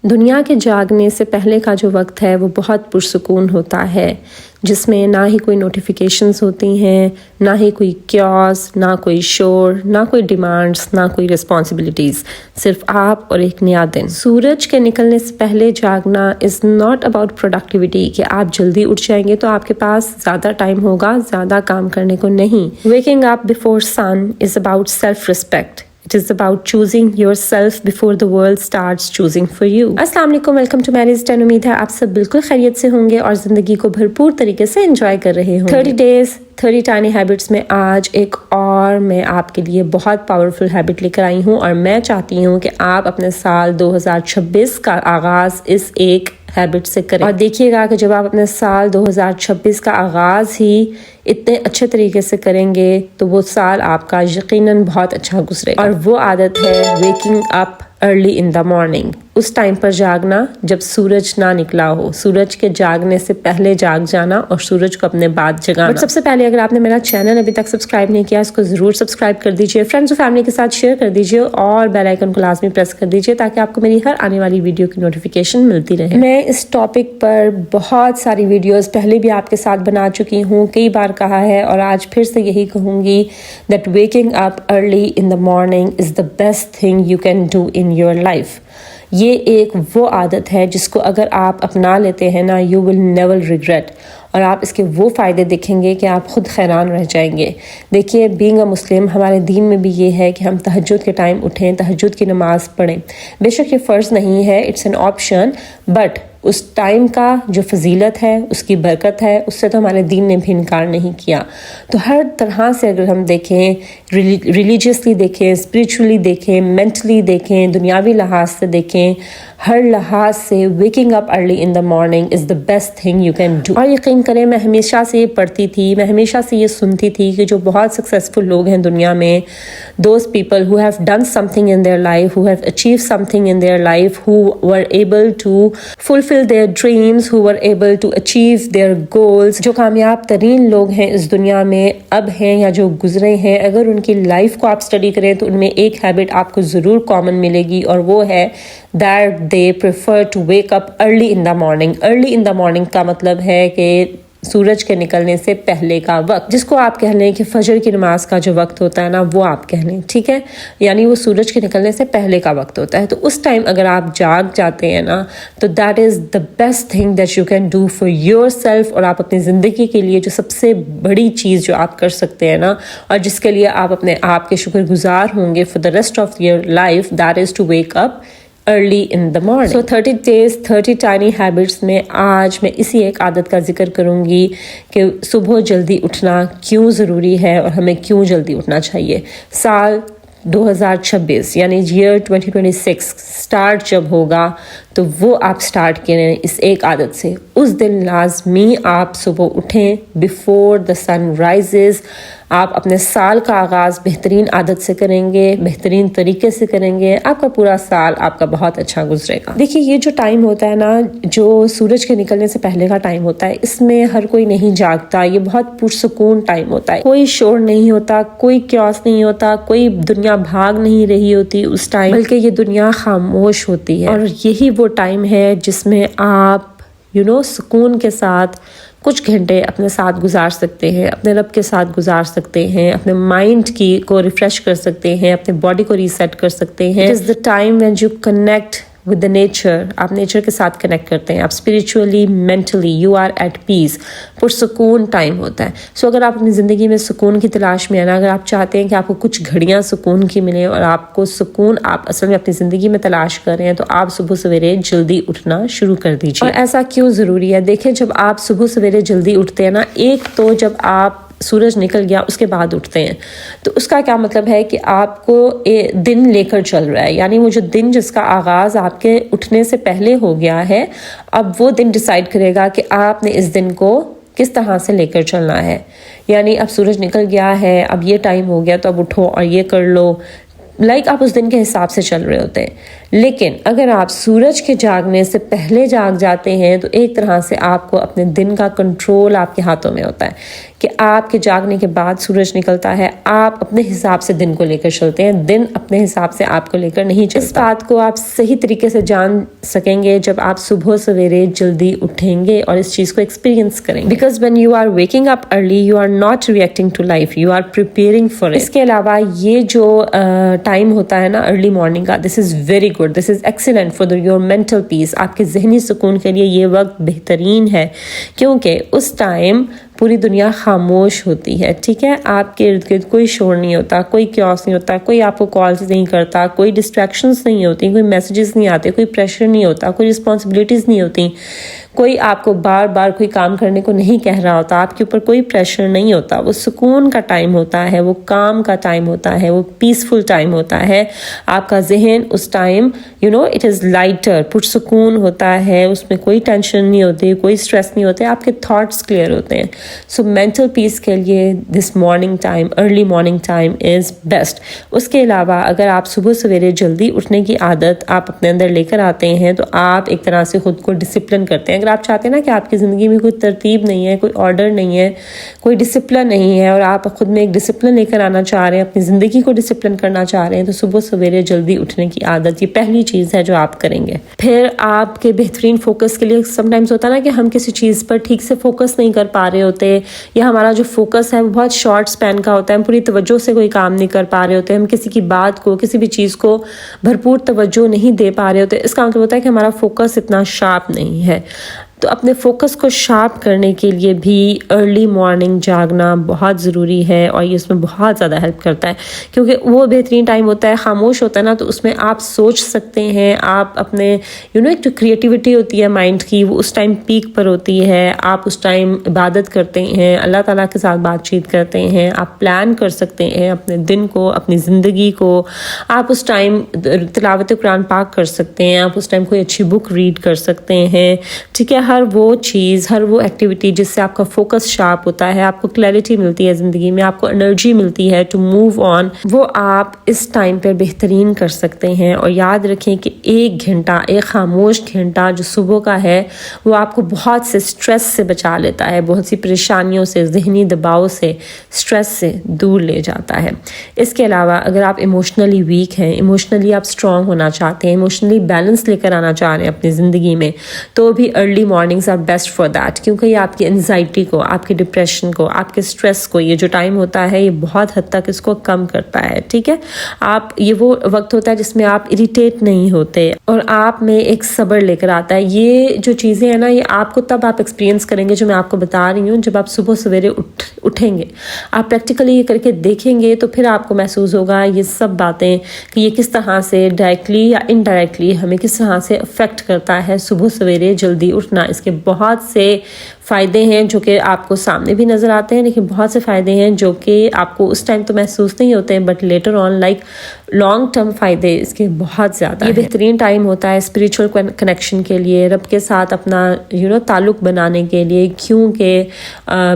دنیا کے جاگنے سے پہلے کا جو وقت ہے وہ بہت پرسکون ہوتا ہے، جس میں نہ ہی کوئی نوٹیفیکیشنز ہوتی ہیں، نہ ہی کوئی کیوس، نہ کوئی شور، نہ کوئی ڈیمانڈز، نہ کوئی رسپانسبلٹیز، صرف آپ اور ایک نیا دن۔ سورج کے نکلنے سے پہلے جاگنا از ناٹ اباؤٹ پروڈکٹیوٹی کہ آپ جلدی اٹھ جائیں گے تو آپ کے پاس زیادہ ٹائم ہوگا زیادہ کام کرنے کو، نہیں۔ Waking up before sun is about self-respect. It is about choosing yourself before the world starts choosing for you. السلام علیکم، ویلکم ٹو میریز 10۔ امید ہے آپ سب بالکل خیریت سے ہوں گے اور زندگی کو بھرپور طریقے سے انجوائے کر رہے ہوں گے۔ 30 days 30 tiny habits میں آج ایک اور میں آپ کے لیے بہت پاورفل ہیبٹ لے کر آئی ہوں، اور میں چاہتی ہوں کہ آپ اپنے سال 2026 کا آغاز اس ایک ہیبٹ سے کریں، اور دیکھیے گا کہ جب آپ اپنے سال 2026 کا آغاز ہی اتنے اچھے طریقے سے کریں گے تو وہ سال آپ کا یقیناً بہت اچھا گزرے گا۔ اور وہ عادت ہے waking up early in the morning، اس ٹائم پر جاگنا جب سورج نہ نکلا ہو، سورج کے جاگنے سے پہلے جاگ جانا اور سورج کو اپنے بعد جگانا۔ سب سے پہلے اگر آپ نے میرا چینل ابھی تک سبسکرائب نہیں کیا، اس کو ضرور سبسکرائب کر دیجئے، فرینڈز و فیملی کے ساتھ شیئر کر دیجئے اور بیل آئیکن کو لازمی پریس کر دیجئے تاکہ آپ کو میری ہر آنے والی ویڈیو کی نوٹیفیکیشن ملتی رہے۔ میں اس ٹاپک پر بہت ساری ویڈیوز پہلے بھی آپ کے ساتھ بنا چکی ہوں، کئی بار کہا ہے اور آج پھر سے یہی کہوں گی that waking up early in the morning is the best thing you can do in your life۔ یہ ایک وہ عادت ہے جس کو اگر آپ اپنا لیتے ہیں نا you will never regret، اور آپ اس کے وہ فائدے دیکھیں گے کہ آپ خود حیران رہ جائیں گے۔ دیکھیے بینگ اے مسلم ہمارے دین میں بھی یہ ہے کہ ہم تہجد کے ٹائم اٹھیں، تہجد کی نماز پڑھیں۔ بے شک یہ فرض نہیں ہے، اٹس این آپشن، بٹ اس ٹائم کا جو فضیلت ہے، اس کی برکت ہے، اس سے تو ہمارے دین نے بھی انکار نہیں کیا۔ تو ہر طرح سے اگر ہم دیکھیں، ریلیجیسلی دیکھیں، اسپریچولی دیکھیں، مینٹلی دیکھیں، دنیاوی لحاظ سے دیکھیں، ہر لحاظ سے waking up early in the morning is the best thing you can do۔ اور یقین کریں میں ہمیشہ سے یہ پڑھتی تھی، میں ہمیشہ سے یہ سنتی تھی کہ جو بہت سکسیسفل لوگ ہیں دنیا میں، those people who have done something in their life, who have achieved something in their life, who were able to fulfill their dreams, who were able to achieve their goals، جو کامیاب ترین لوگ ہیں اس دنیا میں اب ہیں یا جو گزرے ہیں، اگر ان کی لائف کو آپ اسٹڈی کریں تو ان میں ایک ہیبٹ آپ کو ضرور کامن ملے گی، اور وہ ہے that they prefer to wake up early in the morning۔ early in the morning کا مطلب ہے کہ سورج کے نکلنے سے پہلے کا وقت، جس کو آپ کہہ لیں کہ فجر کی نماز کا جو وقت ہوتا ہے نا وہ آپ کہہ لیں، ٹھیک ہے، یعنی وہ سورج کے نکلنے سے پہلے کا وقت ہوتا ہے۔ تو اس ٹائم اگر آپ جاگ جاتے ہیں نا تو that is the best thing that you can do for your self, اور آپ اپنی زندگی کے لیے جو سب سے بڑی چیز جو آپ کر سکتے ہیں نا، اور جس کے لیے آپ اپنے آپ کے شکر گزار ہوں گے for the rest of your life, that is to wake up early in the morning۔ So 30 days 30 tiny habits میں آج میں اسی ایک عادت کا ذکر کروں گی کہ صبح جلدی اٹھنا کیوں ضروری ہے اور ہمیں کیوں جلدی اٹھنا چاہیے۔ سال 2026 یعنی year 2026 سٹارٹ جب ہوگا تو وہ آپ سٹارٹ کریں اس ایک عادت سے۔ اس دن لازمی آپ صبح اٹھیں before the sun rises۔ آپ اپنے سال کا آغاز بہترین عادت سے کریں گے، بہترین طریقے سے کریں گے، آپ کا پورا سال آپ کا بہت اچھا گزرے گا۔ دیکھیے یہ جو ٹائم ہوتا ہے نا، جو سورج کے نکلنے سے پہلے کا ٹائم ہوتا ہے، اس میں ہر کوئی نہیں جاگتا، یہ بہت پرسکون ٹائم ہوتا ہے، کوئی شور نہیں ہوتا، کوئی کیوس نہیں ہوتا، کوئی دنیا بھاگ نہیں رہی ہوتی اس ٹائم، بلکہ یہ دنیا خاموش ہوتی ہے، اور یہی وہ ٹائم ہے جس میں آپ سکون کے ساتھ کچھ گھنٹے اپنے ساتھ گزار سکتے ہیں، اپنے رب کے ساتھ گزار سکتے ہیں، اپنے مائنڈ کو ریفریش کر سکتے ہیں، اپنے باڈی کو ریسیٹ کر سکتے ہیں۔ It is the time when you connect with the nature، آپ نیچر کے ساتھ کنیکٹ کرتے ہیں، آپ spiritually mentally you are at peace, پرسکون ٹائم ہوتا ہے۔ سو اگر آپ اپنی زندگی میں سکون کی تلاش میں ہیں نا، اگر آپ چاہتے ہیں کہ آپ کو کچھ گھڑیاں سکون کی ملیں اور آپ کو سکون آپ اصل میں اپنی زندگی میں تلاش کر رہے ہیں، تو آپ صبح سویرے جلدی اٹھنا شروع کر دیجیے۔ اور ایسا کیوں ضروری ہے؟ دیکھیں جب آپ صبح سویرے جلدی اٹھتے ہیں نا، ایک تو جب آپ سورج نکل گیا اس کے بعد اٹھتے ہیں تو اس کا کیا مطلب ہے کہ آپ کو دن لے کر چل رہا ہے، یعنی وہ جو دن جس کا آغاز آپ کے اٹھنے سے پہلے ہو گیا ہے، اب وہ دن ڈیسائیڈ کرے گا کہ آپ نے اس دن کو کس طرح سے لے کر چلنا ہے۔ یعنی اب سورج نکل گیا ہے، اب یہ ٹائم ہو گیا تو اب اٹھو اور یہ کر لو، آپ اس دن کے حساب سے چل رہے ہوتے ہیں۔ لیکن اگر آپ سورج کے جاگنے سے پہلے جاگ جاتے ہیں تو ایک طرح سے آپ کو اپنے دن کا کنٹرول آپ کے ہاتھوں میں ہوتا ہے کہ آپ کے جاگنے کے بعد سورج نکلتا ہے، آپ اپنے حساب سے دن کو لے کر چلتے ہیں، دن اپنے حساب سے آپ کو لے کر نہیں چلتا۔ اس بات کو آپ صحیح طریقے سے جان سکیں گے جب آپ صبح سویرے جلدی اٹھیں گے اور اس چیز کو ایکسپیرینس کریں گے، because when you are waking up early you are not reacting to life, you are preparing for it۔ اس کے علاوہ یہ جو ٹائم ہوتا ہے نا ارلی مارننگ کا، this is very good, this is excellent for your mental peace۔ آپ کے ذہنی سکون کے لیے یہ وقت بہترین ہے کیونکہ اس ٹائم پوری دنیا خاموش ہوتی ہے، ٹھیک ہے، آپ کے ارد گرد کوئی شور نہیں ہوتا، کوئی کیوس نہیں ہوتا، کوئی آپ کو کالز نہیں کرتا، کوئی ڈسٹریکشنز نہیں ہوتی، کوئی میسیجز نہیں آتے، کوئی پریشر نہیں ہوتا، کوئی رسپانسبلٹیز نہیں ہوتی، کوئی آپ کو بار بار کوئی کام کرنے کو نہیں کہہ رہا ہوتا، آپ کے اوپر کوئی پریشر نہیں ہوتا۔ وہ سکون کا ٹائم ہوتا ہے، وہ کام کا ٹائم ہوتا ہے، وہ پیسفل ٹائم ہوتا ہے۔ آپ کا ذہن اس ٹائم اٹ از لائٹر، پرسکون ہوتا ہے، اس میں کوئی ٹینشن نہیں ہوتی، کوئی اسٹریس نہیں ہوتے، آپ کے تھاٹس کلیئر ہوتے ہیں۔ سو مینٹل پیس کے لیے this morning time, early morning time is best. اس کے علاوہ اگر آپ صبح سویرے جلدی اٹھنے کی عادت آپ اپنے اندر لے کر آتے ہیں تو آپ ایک طرح سے خود کو ڈسپلن کرتے ہیں۔ اگر آپ چاہتے ہیں نا کہ آپ کی زندگی میں کوئی ترتیب نہیں ہے، کوئی آرڈر نہیں ہے، کوئی ڈسپلن نہیں ہے، اور آپ خود میں ایک ڈسپلن لے کر آنا چاہ رہے ہیں، اپنی زندگی کو ڈسپلن کرنا چاہ رہے ہیں، تو صبح سویرے جلدی اٹھنے کی عادت یہ پہلی چیز ہے جو آپ کریں گے۔ پھر آپ کے بہترین فوکس کے لیے سم ٹائمز ہوتا ہے نا کہ ہم کسی چیز پر ٹھیک سے فوکس نہیں کر پا رہے ہوتے، یا ہمارا جو فوکس ہے وہ بہت شارٹ سپین کا ہوتا ہے، ہم پوری توجہ سے کوئی کام نہیں کر پا رہے ہوتے، ہم کسی کی بات کو، کسی بھی چیز کو بھرپور توجہ نہیں دے پا رہے ہوتے۔ اس کا مطلب ہوتا ہے کہ ہمارا فوکس اتنا شارپ نہیں ہے۔ تو اپنے فوکس کو شارپ کرنے کے لیے بھی ارلی مارننگ جاگنا بہت ضروری ہے، اور یہ اس میں بہت زیادہ ہیلپ کرتا ہے کیونکہ وہ بہترین ٹائم ہوتا ہے، خاموش ہوتا ہے نا، تو اس میں آپ سوچ سکتے ہیں، آپ اپنے ایک جو کریٹیوٹی ہوتی ہے مائنڈ کی وہ اس ٹائم پیک پر ہوتی ہے، آپ اس ٹائم عبادت کرتے ہیں، اللہ تعالیٰ کے ساتھ بات چیت کرتے ہیں، آپ پلان کر سکتے ہیں اپنے دن کو، اپنی زندگی کو، آپ اس ٹائم تلاوت قرآن پاک کر سکتے ہیں، آپ اس ٹائم کوئی اچھی بک ریڈ کر سکتے ہیں، ٹھیک ہے۔ ہر وہ چیز، ہر وہ ایکٹیویٹی جس سے آپ کا فوکس شارپ ہوتا ہے، آپ کو کلیئرٹی ملتی ہے زندگی میں، آپ کو انرجی ملتی ہے ٹو موو آن، وہ آپ اس ٹائم پہ بہترین کر سکتے ہیں۔ اور یاد رکھیں کہ ایک گھنٹہ، ایک خاموش گھنٹہ جو صبح کا ہے وہ آپ کو بہت سے سٹریس سے بچا لیتا ہے، بہت سی پریشانیوں سے، ذہنی دباؤ سے، سٹریس سے دور لے جاتا ہے۔ اس کے علاوہ اگر آپ ایموشنلی ویک ہیں، ایموشنلی آپ اسٹرانگ ہونا چاہتے ہیں، ایموشنلی بیلنس لے کر آنا چاہ رہے ہیں اپنی زندگی میں، تو بھی early mornings are best for that, کیونکہ یہ آپ کی انزائٹی کو، آپ کے ڈپریشن کو، آپ کے اسٹریس کو، یہ جو ٹائم ہوتا ہے یہ بہت حد تک اس کو کم کرتا ہے، ٹھیک ہے۔ آپ یہ وہ وقت ہوتا ہے جس میں آپ اریٹیٹ نہیں ہوتے اور آپ میں ایک صبر لے کر آتا ہے۔ یہ جو چیزیں ہیں نا یہ آپ کو تب آپ ایکسپیرینس کریں گے جو میں آپ کو بتا رہی ہوں، جب آپ صبح سویرے اٹھیں گے، آپ پریکٹیکلی یہ کر کے دیکھیں گے تو پھر آپ کو محسوس ہوگا یہ سب باتیں کہ یہ کس طرح سے ڈائریکٹلی یا انڈائریکٹلی ہمیں کس طرح سے افیکٹ کرتا ہے صبح سویرے جلدی اٹھنا۔ اس کے بہت سے فائدے ہیں جو کہ آپ کو سامنے بھی نظر آتے ہیں، لیکن بہت سے فائدے ہیں جو کہ آپ کو اس ٹائم تو محسوس نہیں ہوتے ہیں، but later on like long term فائدے اس کے بہت زیادہ۔ یہ بہترین ٹائم ہوتا ہے اسپریچول کنیکشن کے لیے، رب کے ساتھ اپنا تعلق بنانے کے لیے، کیونکہ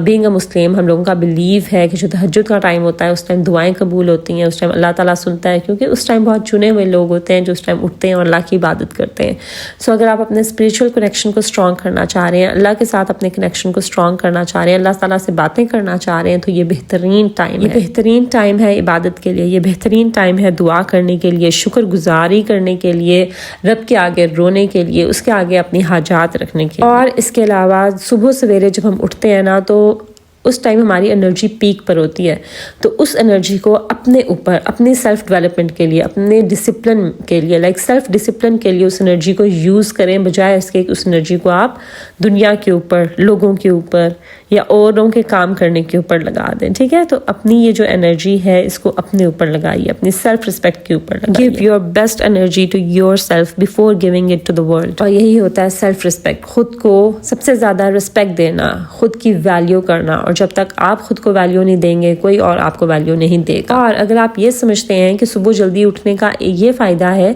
بینگ اے مسلم ہم لوگوں کا بلیو ہے کہ جو تہجد کا ٹائم ہوتا ہے اس ٹائم دعائیں قبول ہوتی ہیں، اس ٹائم اللہ تعالیٰ سنتا ہے، کیونکہ اس ٹائم بہت چنے ہوئے لوگ ہوتے ہیں جو اس ٹائم اٹھتے ہیں اور اللہ کی عبادت کرتے ہیں۔ سو اگر آپ اپنے اسپریچول کنیکشن کو اسٹرانگ کرنا چاہ رہے ہیں، اللہ کے ساتھ اپنے کنیکشن کو اسٹرانگ کرنا چاہ رہے ہیں، اللہ تعالیٰ سے باتیں کرنا چاہ رہے ہیں، تو یہ بہترین ٹائم ہے۔ یہ بہترین ٹائم ہے عبادت کے لیے، یہ بہترین ٹائم ہے دعا کرنے کے لیے، شکر گزاری کرنے کے لیے، رب کے آگے رونے کے لیے، اس کے آگے اپنی حاجات رکھنے کے لیے۔ اور اس کے علاوہ صبح سویرے جب ہم اٹھتے ہیں نا تو اس ٹائم ہماری انرجی پیک پر ہوتی ہے، تو اس انرجی کو اپنے اوپر، اپنی سیلف ڈیولپمنٹ کے لیے، اپنے ڈسپلن کے لیے، سیلف ڈسپلن کے لیے اس انرجی کو یوز کریں، بجائے اس کے اس انرجی کو آپ دنیا کے اوپر، لوگوں کے اوپر یا اوروں کے کام کرنے کے اوپر لگا دیں، ٹھیک ہے۔ تو اپنی یہ جو انرجی ہے اس کو اپنے اوپر لگائیے، اپنی سیلف رسپیکٹ کے اوپر لگائیے۔ Give your best energy to yourself before giving it to the world. اور یہی ہوتا ہے سیلف رسپیکٹ، خود کو سب سے زیادہ رسپیکٹ دینا، خود کی ویلیو کرنا، اور جب تک آپ خود کو ویلیو نہیں دیں گے کوئی اور آپ کو ویلیو نہیں دے گا۔ اور اگر آپ یہ سمجھتے ہیں کہ صبح جلدی اٹھنے کا یہ فائدہ ہے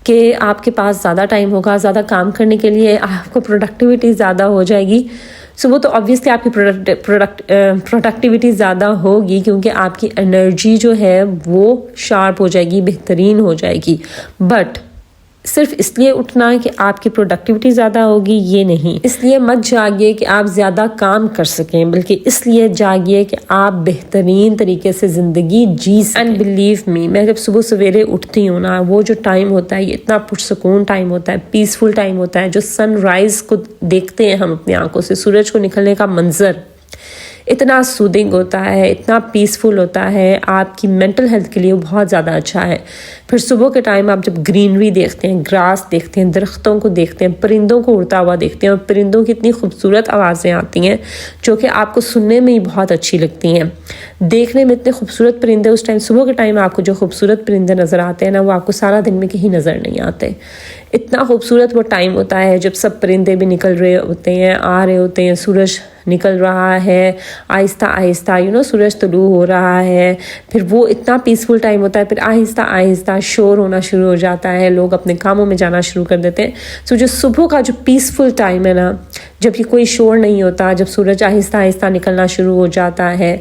کہ آپ کے پاس زیادہ ٹائم ہوگا زیادہ کام کرنے کے لیے، آپ کو پروڈکٹیوٹی زیادہ ہو جائے گی، صبح تو obviously آپ کی پروڈکٹیوٹی زیادہ ہوگی کیونکہ آپ کی انرجی جو ہے وہ شارپ ہو جائے گی، بہترین ہو جائے گی، بٹ صرف اس لیے اٹھنا کہ آپ کی پروڈکٹیوٹی زیادہ ہوگی، یہ نہیں. اس لیے مت جاگیے کہ آپ زیادہ کام کر سکیں، بلکہ اس لیے جاگیے کہ آپ بہترین طریقے سے زندگی جی سکیں. اینڈ بلیو می، میں جب صبح سویرے اٹھتی ہوں نا، وہ جو ٹائم ہوتا ہے یہ اتنا پرسکون ٹائم ہوتا ہے، پیسفل ٹائم ہوتا ہے. جو سن رائز کو دیکھتے ہیں ہم اپنی آنکھوں سے، سورج کو نکلنے کا منظر اتنا سودنگ ہوتا ہے، اتنا پیسفل ہوتا ہے، آپ کی مینٹل ہیلتھ کے لیے وہ بہت زیادہ اچھا ہے. پھر صبح کے ٹائم آپ جب گرینری دیکھتے ہیں، گراس دیکھتے ہیں، درختوں کو دیکھتے ہیں، پرندوں کو اڑتا ہوا دیکھتے ہیں، اور پرندوں کی اتنی خوبصورت آوازیں آتی ہیں جو کہ آپ کو سننے میں ہی بہت اچھی لگتی ہیں، دیکھنے میں اتنے خوبصورت پرندے. اس ٹائم صبح کے ٹائم آپ کو جو خوبصورت پرندے نظر آتے ہیں نا، وہ آپ کو سارا دن میں کہیں نظر نہیں آتے. اتنا خوبصورت وہ ٹائم ہوتا ہے جب سب پرندے بھی نکل رہے ہوتے ہیں، آ رہے ہوتے ہیں، سورج نکل رہا ہے آہستہ آہستہ، سورج طلوع ہو رہا ہے. پھر وہ اتنا پیسفل ٹائم ہوتا ہے. پھر آہستہ آہستہ شور ہونا شروع ہو جاتا ہے، لوگ اپنے کاموں میں جانا شروع کر دیتے ہیں. سو جو صبح کا جو پیسفل ٹائم ہے نا، جب یہ کوئی شور نہیں ہوتا، جب سورج آہستہ آہستہ نکلنا شروع ہو جاتا ہے،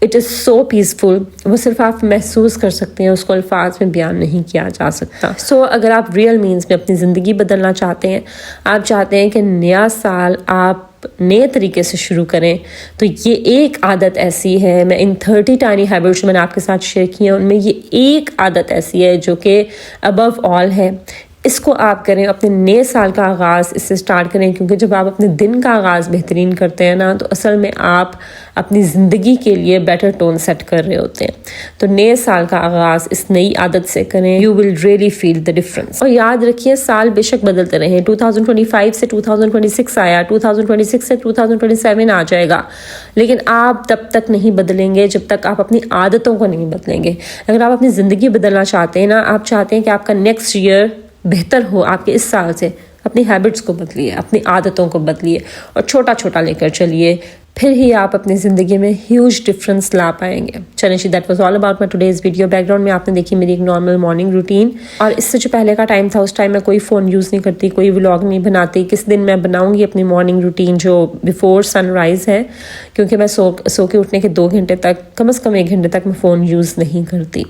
اٹ از سو پیسفل. وہ صرف آپ محسوس کر سکتے ہیں، اس کو الفاظ میں بیان نہیں کیا جا سکتا. سو اگر آپ ریئل مینس میں اپنی زندگی بدلنا چاہتے ہیں، آپ چاہتے ہیں کہ نیا سال آپ نئے طریقے سے شروع کریں، تو یہ ایک عادت ایسی ہے، میں ان 30 ٹائنی ہیبٹس میں نے آپ کے ساتھ شیئر کی ہیں، ان میں یہ ایک عادت ایسی ہے جو کہ ابو آل ہے. اس کو آپ کریں، اپنے نئے سال کا آغاز اس سے سٹارٹ کریں، کیونکہ جب آپ اپنے دن کا آغاز بہترین کرتے ہیں نا، تو اصل میں آپ اپنی زندگی کے لیے بیٹر ٹون سیٹ کر رہے ہوتے ہیں. تو نئے سال کا آغاز اس نئی عادت سے کریں، you will really feel the difference. اور یاد رکھیے، سال بے شک بدلتے رہیں. 2025 سے 2026 آیا، 2026 سے 2027 آ جائے گا، لیکن آپ تب تک نہیں بدلیں گے جب تک آپ اپنی عادتوں کو نہیں بدلیں گے. اگر آپ اپنی زندگی بدلنا چاہتے ہیں نا، آپ چاہتے ہیں کہ آپ کا نیکسٹ ایئر بہتر ہو آپ کے اس سال سے، اپنی ہیبٹس کو بدلیے، اپنی عادتوں کو بدلیے، اور چھوٹا چھوٹا لے کر چلیے. پھر ہی آپ اپنی زندگی میں ہیوج ڈفرنس لا پائیں گے. چلیں جی، that was all about my today's video. Background میں آپ نے دیکھی میری ایک نارمل مارننگ روٹین، اور اس سے جو پہلے کا ٹائم تھا، اس ٹائم میں کوئی فون یوز نہیں کرتی، کوئی ولاگ نہیں بناتی. کس دن میں بناؤں گی اپنی مارننگ روٹین جو بیفور سن رائز ہے، کیونکہ میں سو کے اٹھنے کے 2 گھنٹے تک، کم از کم 1 گھنٹے تک میں فون یوز نہیں کرتی.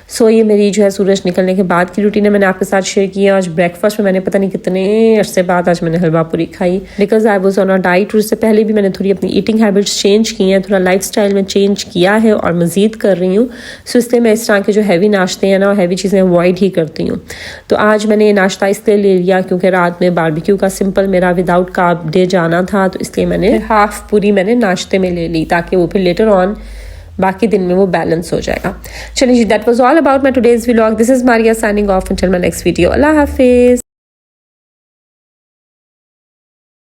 سو یہ میری جو ہے سورج نکلنے کے بعد کی روٹین ہے، میں نے آپ کے ساتھ شیئر کیا. آج بریک فاسٹ میں میں نے پتہ نہیں کتنے عرصے بعد آج میں نے حلوہ پوری کھائی، because I was on a diet. اور اس سے پہلے بھی میں نے تھوڑی اپنی ایٹنگ ہیبٹس چینج کی ہیں، تھوڑا لائف سٹائل میں چینج کیا ہے، اور مزید کر رہی ہوں. سو اس لیے میں اس طرح کے جو ہیوی ناشتے ہیں نا، ہیوی چیزیں اوائڈ ہی کرتی ہوں. تو آج میں نے یہ ناشتہ اس لیے لے لیا کیونکہ رات میں باربیکیو کا سمپل میرا وداؤٹ کارب ڈے جانا تھا، تو اس لیے میں نے ہاف پوری میں نے ناشتے میں لے لی، تاکہ وہ پھر لیٹر آن باقی دن میں وہ بیلنس ہو جائے گا. چلیے جی، that was all about my today's vlog. This is Maria signing off until my next video. اللہ حافظ.